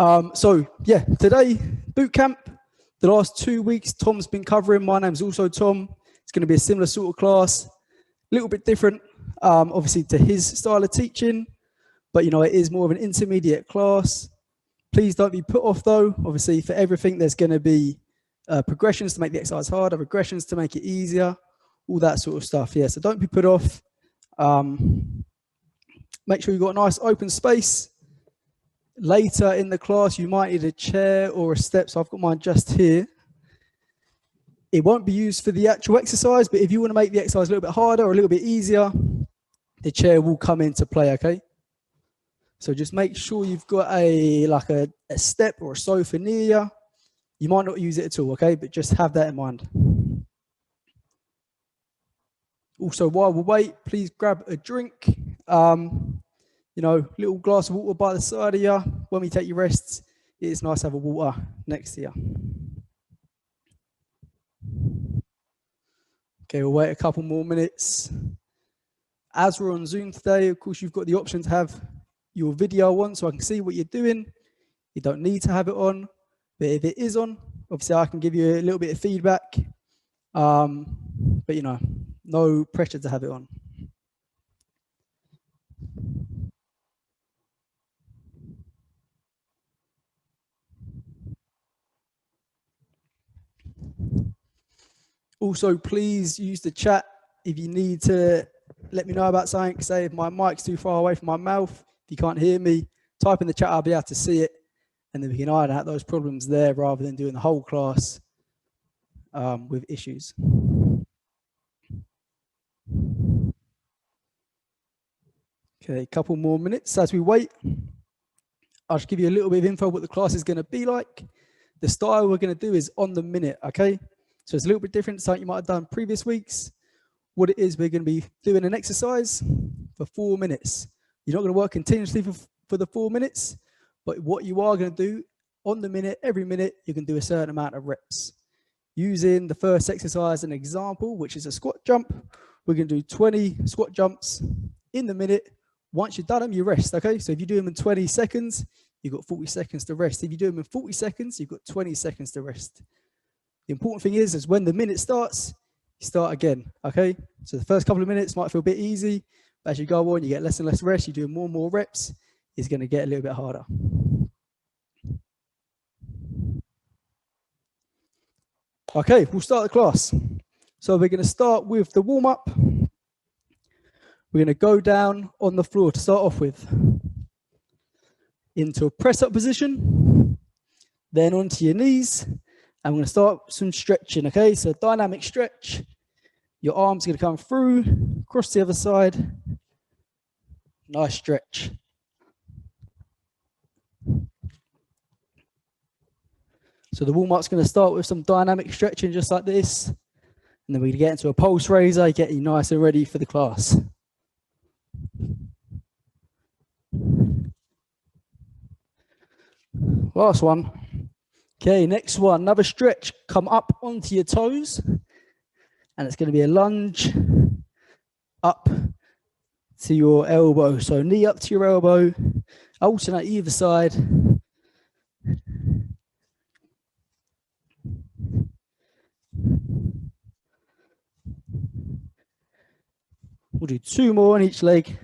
So yeah, today, boot camp. The last 2 weeks, Tom's been covering. My name's also Tom. It's going to be a similar sort of class, a little bit different, obviously, to his style of teaching. But, you know, it is more of an intermediate class. Please don't be put off, though. Obviously, for everything, there's going to be progressions to make the exercise harder, regressions to make it easier, all that sort of stuff. Yeah, so don't be put off. Make sure you've got a nice open space. Later in the class, you might need a chair or a step. So I've got mine just here. It won't be used for the actual exercise, but if you want to make the exercise a little bit harder or a little bit easier, the chair will come into play, okay? So just make sure you've got a step or a sofa near you. You might not use it at all, okay? But just have that in mind. Also, while we wait, please grab a drink. You know, little glass of water by the side of you. When we take your rests, it's nice to have a water next to you. Okay, we'll wait a couple more minutes. As we're on Zoom today, of course, you've got the option to have your video on so I can see what you're doing. You don't need to have it on, but if it is on, obviously I can give you a little bit of feedback. But, you know, no pressure to have it on. Also, please use the chat if you need to let me know about something. Say if my mic's too far away from my mouth, if you can't hear me, type in the chat, I'll be able to see it. And then we can iron out those problems there rather than doing the whole class with issues. Okay, a couple more minutes as we wait. I'll just give you a little bit of info what the class is going to be like. The style we're going to do is on the minute, okay? So it's a little bit different to something you might have done previous weeks. What it is, we're going to be doing an exercise for 4 minutes. You're not going to work continuously for the 4 minutes, but what you are going to do on the minute, every minute, you can do a certain amount of reps. Using the first exercise as an example, which is a squat jump, we're going to do 20 squat jumps in the minute. Once you've done them, you rest, okay? So if you do them in 20 seconds, you've got 40 seconds to rest. If you do them in 40 seconds, you've got 20 seconds to rest. The important thing is when the minute starts, you start again, okay? So the first couple of minutes might feel a bit easy, but as you go on, you get less and less rest, you do more and more reps, it's going to get a little bit harder. Okay, we'll start the class. So we're going to start with the warm-up. We're going to go down on the floor to start off with. Into a press-up position, then onto your knees. I'm going to start some stretching, okay? So dynamic stretch. Your arms are going to come through, across the other side. Nice stretch. So the warm-up's going to start with some dynamic stretching just like this. And then we're going to get into a pulse raiser, get you nice and ready for the class. Last one. Okay, next one, another stretch. Come up onto your toes, and it's going to be a lunge up to your elbow. So knee up to your elbow, alternate either side. We'll do 2 more on each leg.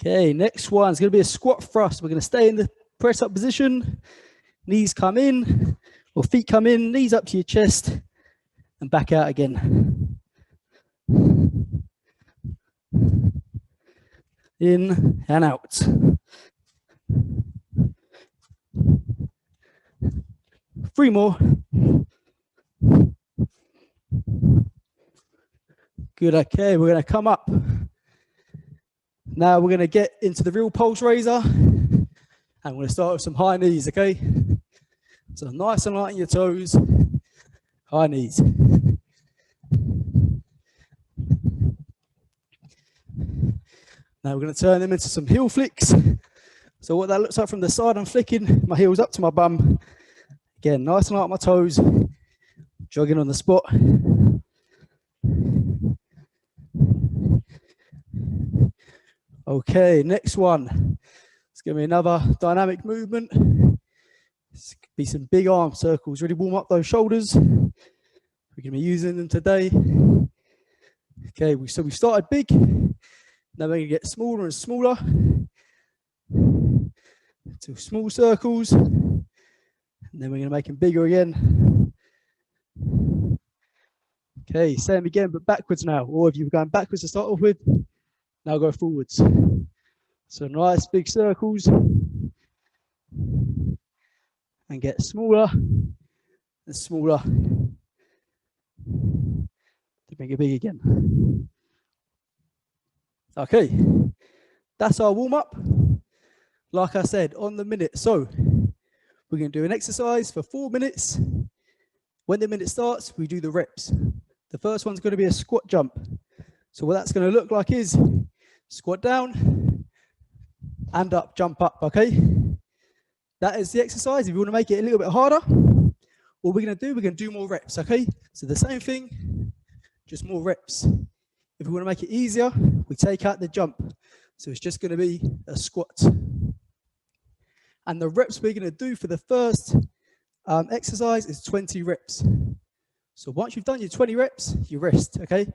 Okay, next one is going to be a squat thrust. We're going to stay in the press up position. Knees come in, or feet come in, knees up to your chest, and back out again. In and out. Three more. Good, okay, we're going to come up. Now we're going to get into the real pulse raiser, and we're going to start with some high knees, okay? So nice and light on your toes, high knees. Now we're going to turn them into some heel flicks. So what that looks like from the side, I'm flicking my heels up to my bum. Again, nice and light on my toes, jogging on the spot. Okay, next one. It's going to be another dynamic movement. It's going to be some big arm circles. Really warm up those shoulders. We're going to be using them today. Okay, so we started big. Now we're going to get smaller and smaller. To small circles. And then we're going to make them bigger again. Okay, same again, but backwards now. Or if you were going backwards to start off with, now go forwards. So nice big circles. And get smaller and smaller to make it big again. Okay, that's our warm up. Like I said, on the minute. So we're going to do an exercise for 4 minutes. When the minute starts, we do the reps. The first one's going to be a squat jump. So what that's going to look like is squat down and up, jump up, okay? That is the exercise. If you want to make it a little bit harder, what we're going to do more reps, okay? So the same thing, just more reps. If we want to make it easier, we take out the jump. So it's just going to be a squat. And the reps we're going to do for the first exercise is 20 reps. So once you've done your 20 reps, you rest, okay?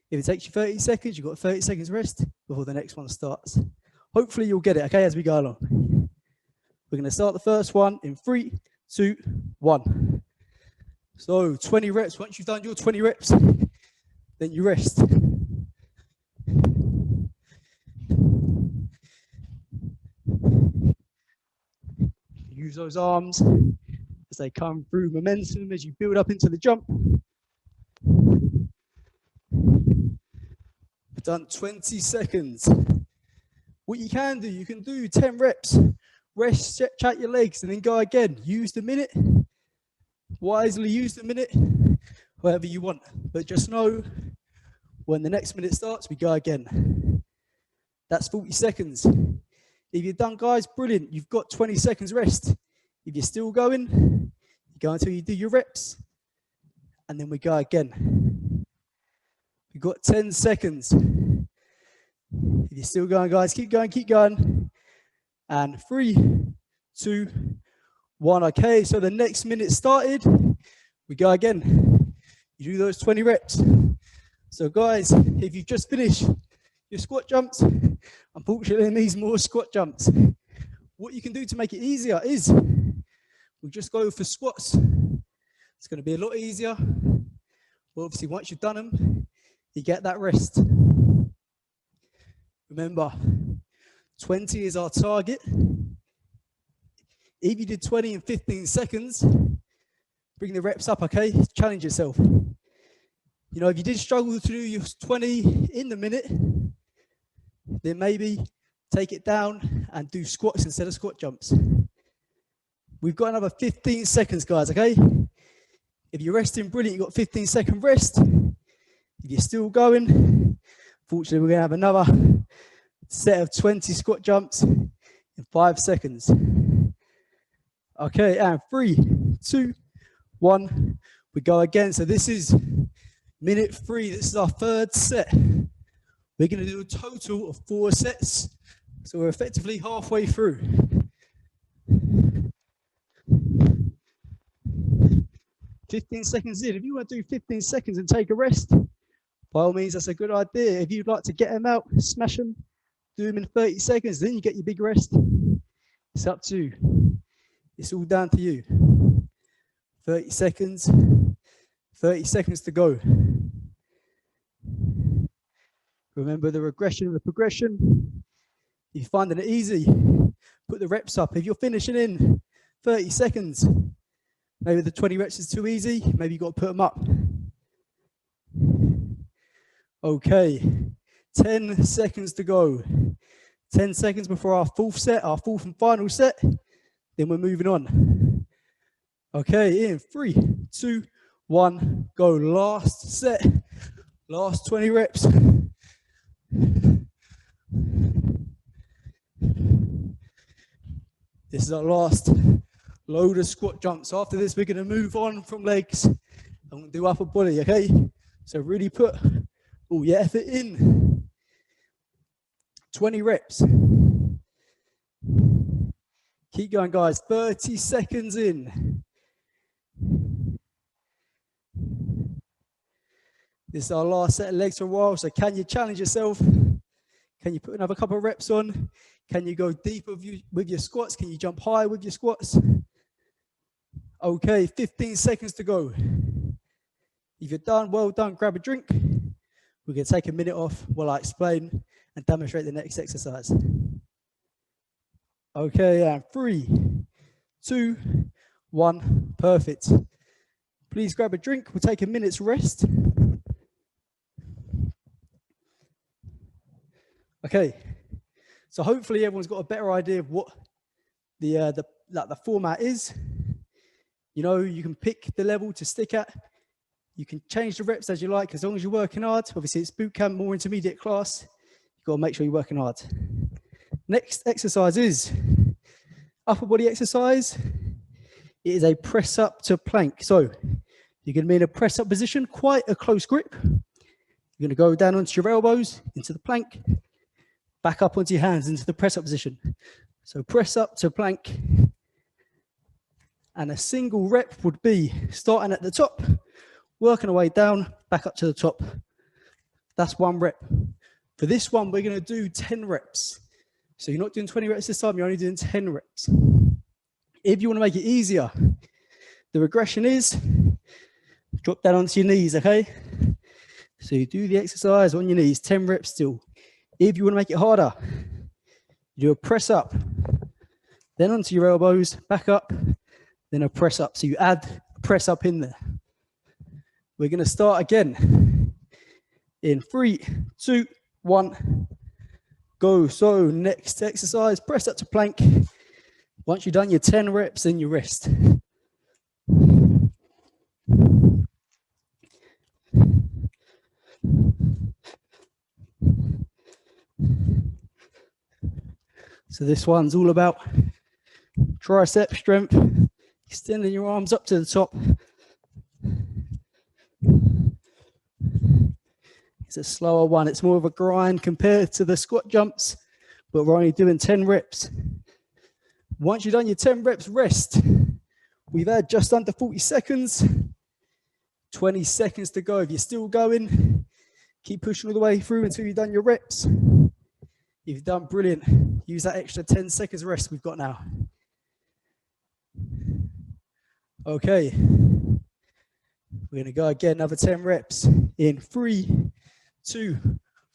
If it takes you 30 seconds, you've got 30 seconds rest before the next one starts. Hopefully you'll get it, okay, as we go along. We're going to start the first one in 3, 2, 1. So 20 reps. Once you've done your 20 reps, then you rest. Use those arms as they come through momentum as you build up into the jump. We've done 20 seconds. What you can do 10 reps. Rest, stretch out your legs, and then go again. Use the minute. Wisely use the minute, however you want. But just know, when the next minute starts, we go again. That's 40 seconds. If you're done, guys, brilliant. You've got 20 seconds rest. If you're still going, you go until you do your reps, and then we go again. We've got 10 seconds. If you're still going, guys, keep going, keep going. And 3, 2, 1. Okay, so the next minute started. We go again. You do those 20 reps. So guys, if you've just finished your squat jumps, unfortunately it needs more squat jumps. What you can do to make it easier is we just go for squats. It's going to be a lot easier. But obviously once you've done them, you get that rest. Remember, 20 is our target. If you did 20 in 15 seconds, bring the reps up, okay? Challenge yourself. You know, if you did struggle to do your 20 in the minute, then maybe take it down and do squats instead of squat jumps. We've got another 15 seconds, guys, okay? If you're resting, brilliant, you've got 15-second rest. If you're still going, fortunately, we're gonna have another set of 20 squat jumps in 5 seconds. Okay, and 3, 2, 1, we go again. So this is minute 3. This is our 3rd set. We're going to do a total of 4 sets. So we're effectively halfway through. 15 seconds in. If you want to do 15 seconds and take a rest, by all means, that's a good idea. If you'd like to get them out, smash them, do them in 30 seconds, then you get your big rest. It's up to you. It's all down to you. 30 seconds. 30 seconds to go. Remember the regression and the progression. If you're finding it easy, put the reps up. If you're finishing in 30 seconds, maybe the 20 reps is too easy, maybe you've got to put them up. Okay, 10 seconds to go. 10 seconds before our 4th set, our 4th and final set. Then we're moving on. Okay, in 3, 2, 1, go. Last set, last 20 reps. This is our last load of squat jumps. After this, we're going to move on from legs and do upper body, okay? So really put all your effort in. 20 reps. Keep going, guys. 30 seconds in. This is our last set of legs for a while, so can you challenge yourself? Can you put another couple of reps on? Can you go deeper with your squats? Can you jump higher with your squats? Okay, 15 seconds to go. If you're done, well done, grab a drink. We're going to take a minute off while I explain and demonstrate the next exercise. Okay, and 3, 2, 1, perfect. Please grab a drink. We'll take a minute's rest. Okay, so hopefully everyone's got a better idea of what the format is. You know, you can pick the level to stick at. You can change the reps as you like, as long as you're working hard. Obviously, it's boot camp, more intermediate class. You've got to make sure you're working hard. Next exercise is upper body exercise. It is a press up to plank. So you're going to be in a press up position, quite a close grip. You're going to go down onto your elbows, into the plank, back up onto your hands, into the press up position. So press up to plank. And a single rep would be starting at the top, working our way down, back up to the top. That's 1 rep. For this one, we're going to do 10 reps. So you're not doing 20 reps this time, you're only doing 10 reps. If you want to make it easier, the regression is drop down onto your knees, okay? So you do the exercise on your knees, 10 reps still. If you want to make it harder, you do a press up, then onto your elbows, back up, then a press up. So you add a press up in there. We're going to start again in 3, 2, 1, go. So next exercise, press up to plank. Once you've done your 10 reps, then you rest. So this one's all about tricep strength, extending your arms up to the top. It's a slower one. It's more of a grind compared to the squat jumps, but we're only doing 10 reps. Once you've done your 10 reps, rest. We've had just under 40 seconds, 20 seconds to go. If you're still going, keep pushing all the way through until you've done your reps. If you've done brilliant, use that extra 10 seconds rest we've got now. Okay, we're going to go again, another 10 reps in 3, 2,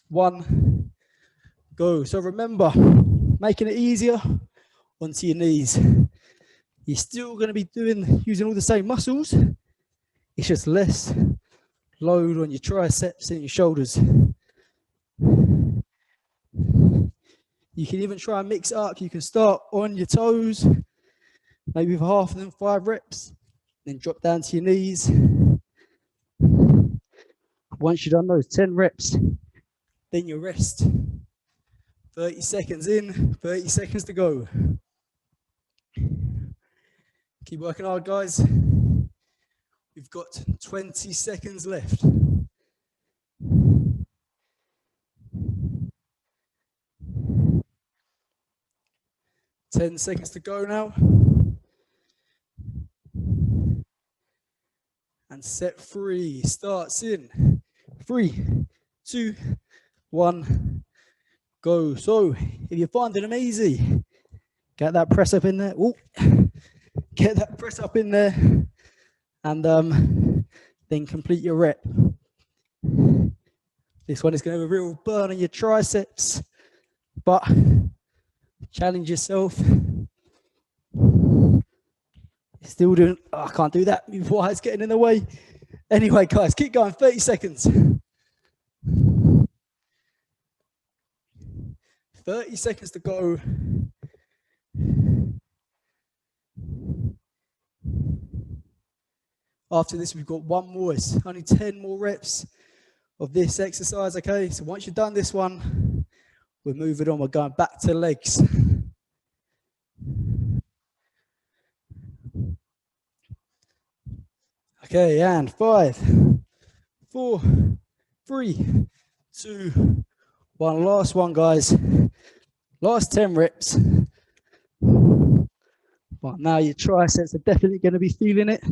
1, go. So remember, making it easier onto your knees. You're still going to be using all the same muscles. It's just less load on your triceps and your shoulders. You can even try and mix it up. You can start on your toes, maybe for half of them, 5 reps, then drop down to your knees. Once you've done those 10 reps, then you rest. 30 seconds in, 30 seconds to go. Keep working hard, guys. We've got 20 seconds left. Ten seconds to go now. And set 3 starts in 3, 2, 1, go. So if you're finding them easy, get that press up in there. Ooh. Get that press up in there, and then complete your rep. This one is going to have a real burn on your triceps, but challenge yourself. Still doing, oh, I can't do that. My wire's getting in the way. Anyway, guys, keep going. 30 seconds. 30 seconds to go. After this, we've got one more. It's only 10 more reps of this exercise, okay? So once you've done this one, we're moving on. We're going back to legs. Okay, and 5, 4, 3, 2, 1. Last one, guys. Last 10 reps. Well, now your triceps are definitely going to be feeling it.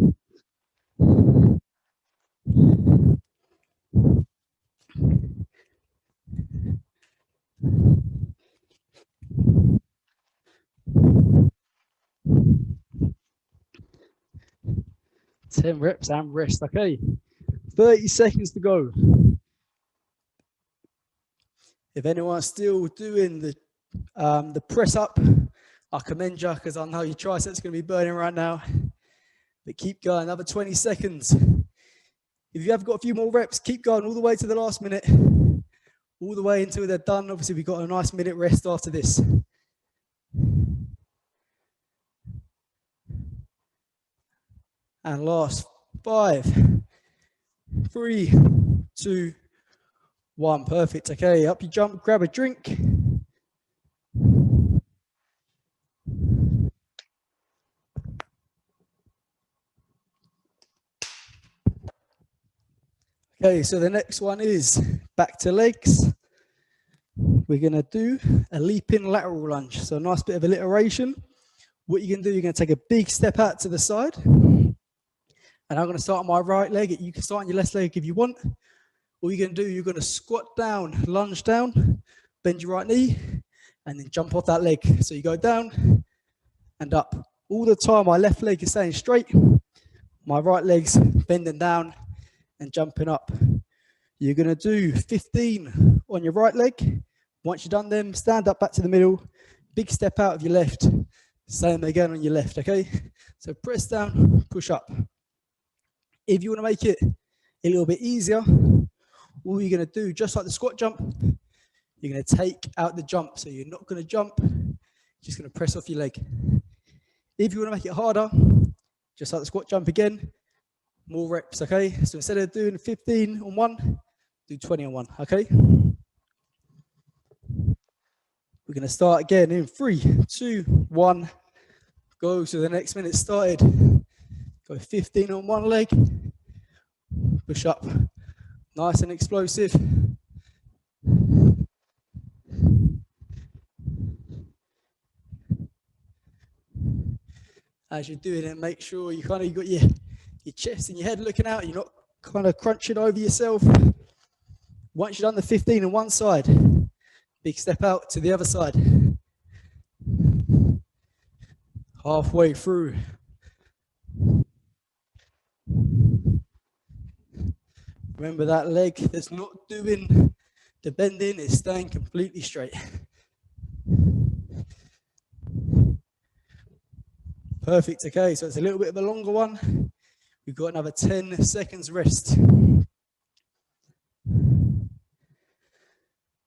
Ten reps and rest. Okay, 30 seconds to go. If anyone's still doing the press up, I commend you because I know your triceps are going to be burning right now. But keep going, another 20 seconds. If you have got a few more reps, keep going all the way to the last minute, all the way until they're done. Obviously, we've got a nice minute rest after this. And last 5, 3, 2, 1. Perfect. Okay, up you jump, grab a drink. Okay, so the next one is back to legs. We're going to do a leaping lateral lunge. So a nice bit of alliteration. What you're going to do, you're going to take a big step out to the side. And I'm going to start on my right leg. You can start on your left leg if you want. All you're going to do, you're going to squat down, lunge down, bend your right knee, and then jump off that leg. So you go down and up. All the time, my left leg is staying straight. My right leg's bending down and jumping up. You're going to do 15 on your right leg. Once you've done them, stand up back to the middle, big step out of your left, same again on your left, okay? So press down, push up. If you want to make it a little bit easier, all you're going to do, just like the squat jump, you're going to take out the jump. So you're not going to jump, just going to press off your leg. If you want to make it harder, just like the squat jump again, more reps, okay? So instead of doing 15 on one, do 20 on one, okay? We're going to start again in 3, 2, 1, go. So the next minute started. Go 15 on one leg, push up, nice and explosive. As you're doing it, make sure you got your chest and your head looking out. You're not kind of crunching over yourself. Once you've done the 15 on one side, big step out to the other side. Halfway through. Remember that leg that's not doing the bending is staying completely straight. Perfect, okay, so it's a little bit of a longer one. We've got another 10 seconds rest.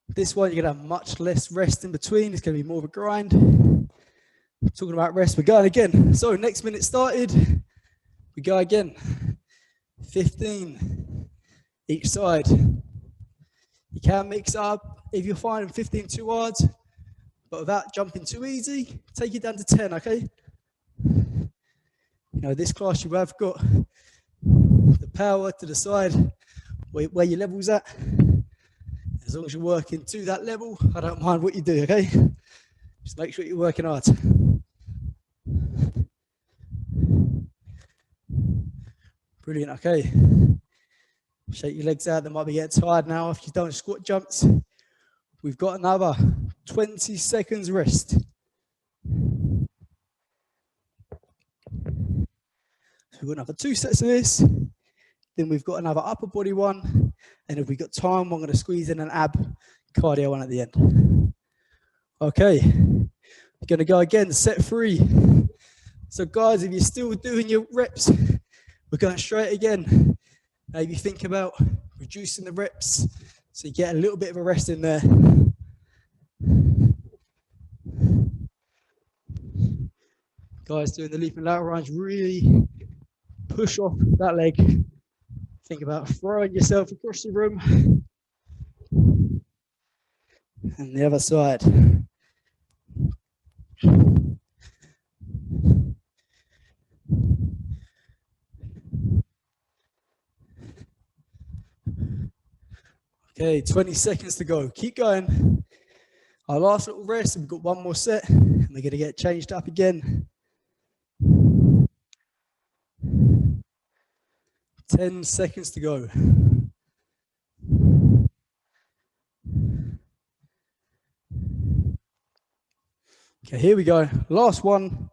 This one, you're gonna have much less rest in between. It's gonna be more of a grind. Talking about rest, we're going again. So next minute started, we go again. 15 each side. You can mix up if you're finding 15 too hard, but without jumping too easy, take it down to 10, okay? You know, this class you have got the power to decide where your level's at. As long as you're working to that level, I don't mind what you do, okay? Just make sure you're working hard. Brilliant, okay. Shake your legs out, they might be getting tired now if you've done squat jumps. We've got another 20 seconds rest. So we've got another 2 sets of this. Then we've got another upper body one. And if we've got time, I'm going to squeeze in an ab cardio one at the end. Okay, we're going to go again, set 3. So guys, if you're still doing your reps, we're going straight again. Maybe think about reducing the reps so you get a little bit of a rest in there. Guys, doing the leaping lateral lunge, really push off that leg. Think about throwing yourself across the room. And the other side. Okay, 20 seconds to go. Keep going. Our last little rest, we've got one more set, and we're gonna get changed up again. 10 seconds to go. Okay, here we go. Last one.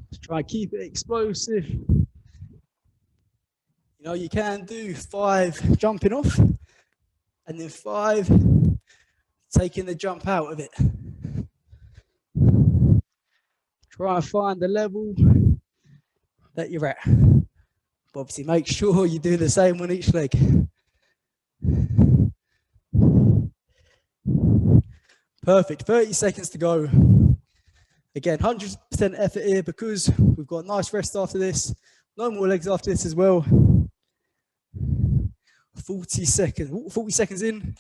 Let's try and keep it explosive. You know, you can do 5 jumping off, and then 5 taking the jump out of it. Try and find the level that you're at. But obviously, make sure you do the same on each leg. Perfect, 30 seconds to go. Again, 100% effort here because we've got a nice rest after this. No more legs after this as well. 40 seconds in.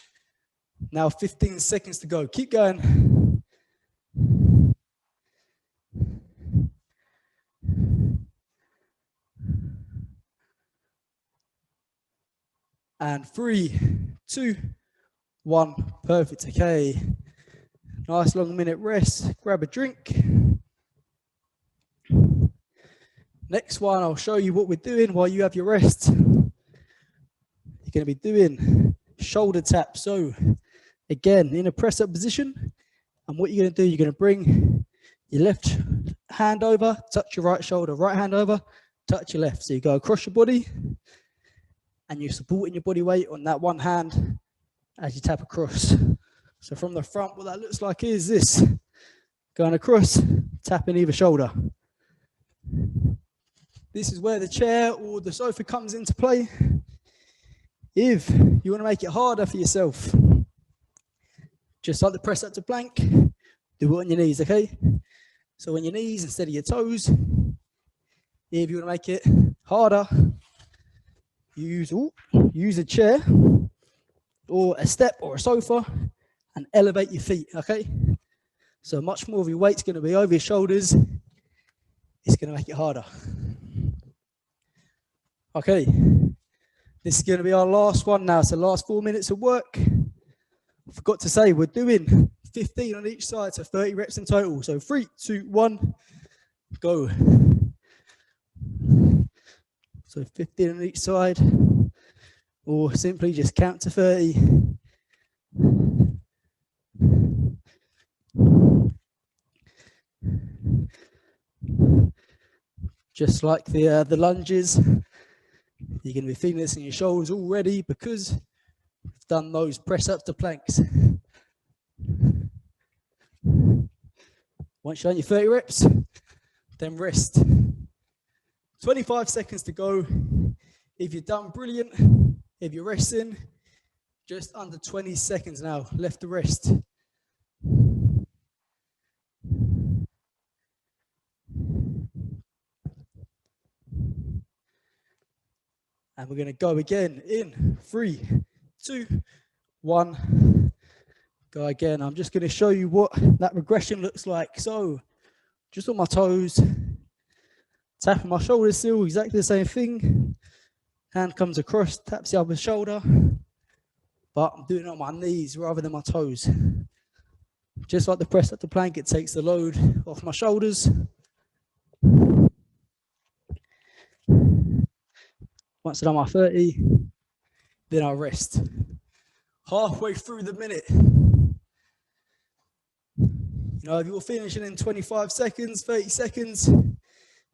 Now 15 seconds to go. Keep going. And 3, 2, 1. Perfect. Okay. Nice long minute rest. Grab a drink. Next one, I'll show you what we're doing while you have your rest. You're going to be doing shoulder taps. So again, in a press up position. And what you're going to do, you're going to bring your left hand over, touch your right shoulder, right hand over, touch your left. So you go across your body and you're supporting your body weight on that one hand as you tap across. So from the front, what that looks like is this. Going across, tapping either shoulder. This is where the chair or the sofa comes into play. If you want to make it harder for yourself, just like the press up to plank, do it on your knees, okay? So on your knees instead of your toes. If you want to make it harder, use a chair or a step or a sofa and elevate your feet, okay? So much more of your weight's going to be over your shoulders. It's going to make it harder. Okay, this is going to be our last one now. So last 4 minutes of work. Forgot to say, we're doing 15 on each side, so 30 reps in total. So 3, 2, 1, go. So 15 on each side, or simply just count to 30. Just like the lunges, you're going to be feeling this in your shoulders already because we've done those press ups to planks. Once you've done your 30 reps, then rest. 25 seconds to go. If you're done, brilliant. If you're resting, just under 20 seconds now left to rest. And we're going to go again in 3, 2, 1. Go again. I'm just going to show you what that regression looks like. So just on my toes, tapping my shoulders still, exactly the same thing. Hand comes across, taps the other shoulder, but I'm doing it on my knees rather than my toes. Just like the press up to plank, it takes the load off my shoulders. Once I've done my 30, then I'll rest. Halfway through the minute. You know, if you're finishing in 25 seconds, 30 seconds,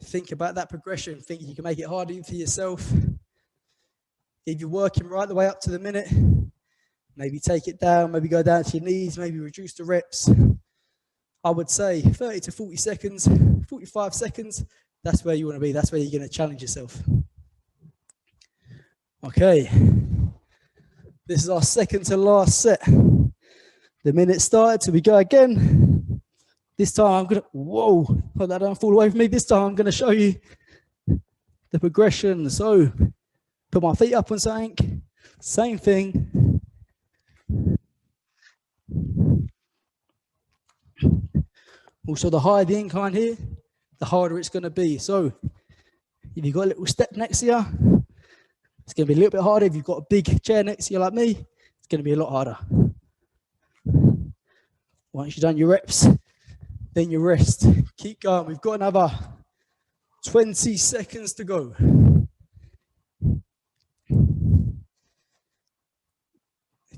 think about that progression. Think you can make it harder for yourself. If you're working right the way up to the minute, maybe take it down, maybe go down to your knees, maybe reduce the reps. I would say 30 to 40 seconds, 45 seconds, that's where you want to be. That's where you're going to challenge yourself. Okay, this is our second to last set. The minute started, so we go again. This time I'm going to, whoa, hope that don't fall away from me. This time I'm going to show you the progression. So put my feet up on something, same thing. Also, the higher the incline here, the harder it's going to be. So if you've got a little step next to you, It's going to be a little bit harder if you've got a big chair next to you like me. It's going to be a lot harder. Once you've done your reps, then you rest. Keep going. We've got another 20 seconds to go.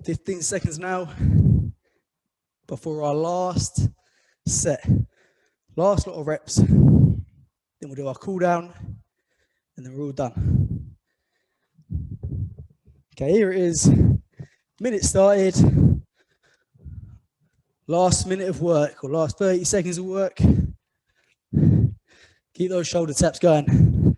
"15 seconds now before our last set. Last lot of reps. Then we'll do our cool down and then we're all done. Okay, here it is. Minute started. Last minute of work or last 30 seconds of work. Keep those shoulder taps going.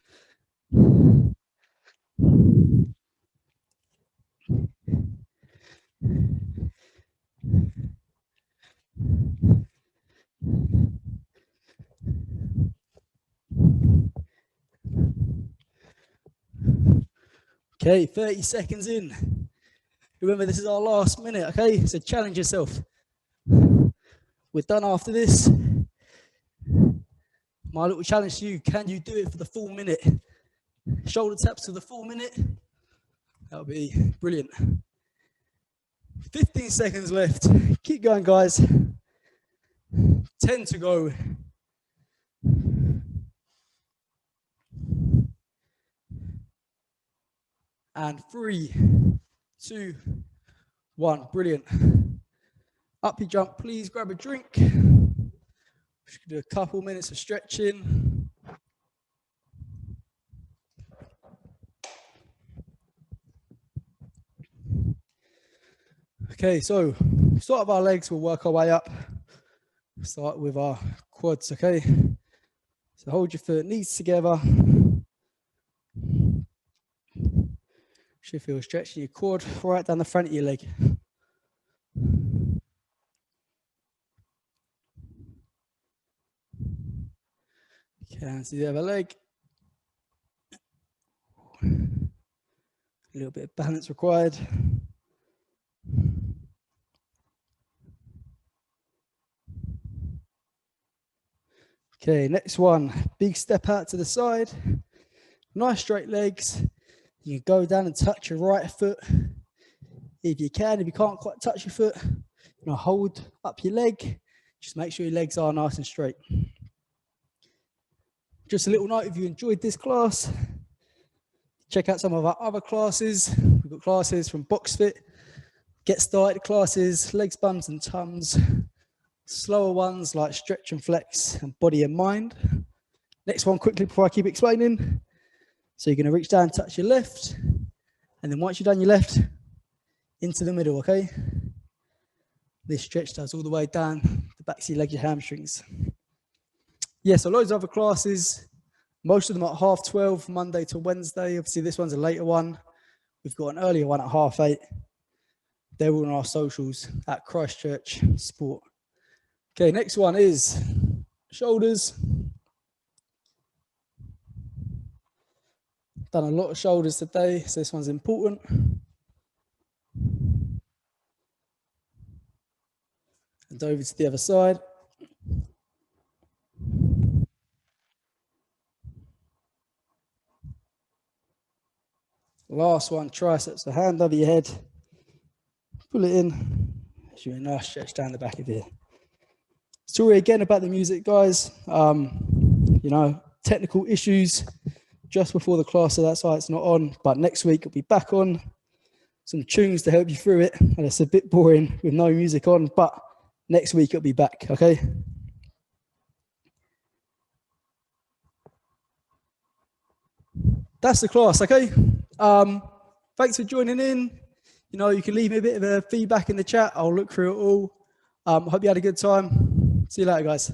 Okay, 30 seconds in. Remember, this is our last minute, okay? So challenge yourself. We're done after this. My little challenge to you, can you do it for the full minute? Shoulder taps to the full minute. That'll be brilliant. 15 seconds left. Keep going, guys. 10 to go. And 3, 2, 1. Brilliant. Up you jump, please grab a drink. Just do a couple minutes of stretching. Okay, so start with our legs, we'll work our way up. Start with our quads, okay? So hold your foot, knees together. Should feel stretching your quad right down the front of your leg. Okay, hands to the other leg. A little bit of balance required. Okay, next one. Big step out to the side. Nice straight legs. You can go down and touch your right foot. If you can, if you can't quite touch your foot, hold up your leg. Just make sure your legs are nice and straight. Just a little note, if you enjoyed this class, check out some of our other classes. We've got classes from BoxFit, Get Started classes, legs, bums and tums, slower ones like stretch and flex and body and mind. Next one quickly before I keep explaining. So you're going to reach down and touch your left. And then once you've done your left, into the middle, okay? This stretch does all the way down the back of your leg, your hamstrings. Yeah, so loads of other classes. Most of them at 12:30, Monday to Wednesday. Obviously, this one's a later one. We've got an earlier one at 8:30. They're all on our socials at Christchurch Sport. Okay, next one is shoulders. Done a lot of shoulders today, so this one's important. And over to the other side. Last one, triceps. So hand over your head. Pull it in. Show you a nice stretch down the back of your head. Sorry again about the music, guys. Technical issues just before the class, so that's why it's not on. But next week it'll be back on. Some tunes to help you through it. And it's a bit boring with no music on, but next week it'll be back, okay? That's the class, okay? Thanks for joining in. You can leave me a bit of a feedback in the chat. I'll look through it all. I hope you had a good time. See you later, guys.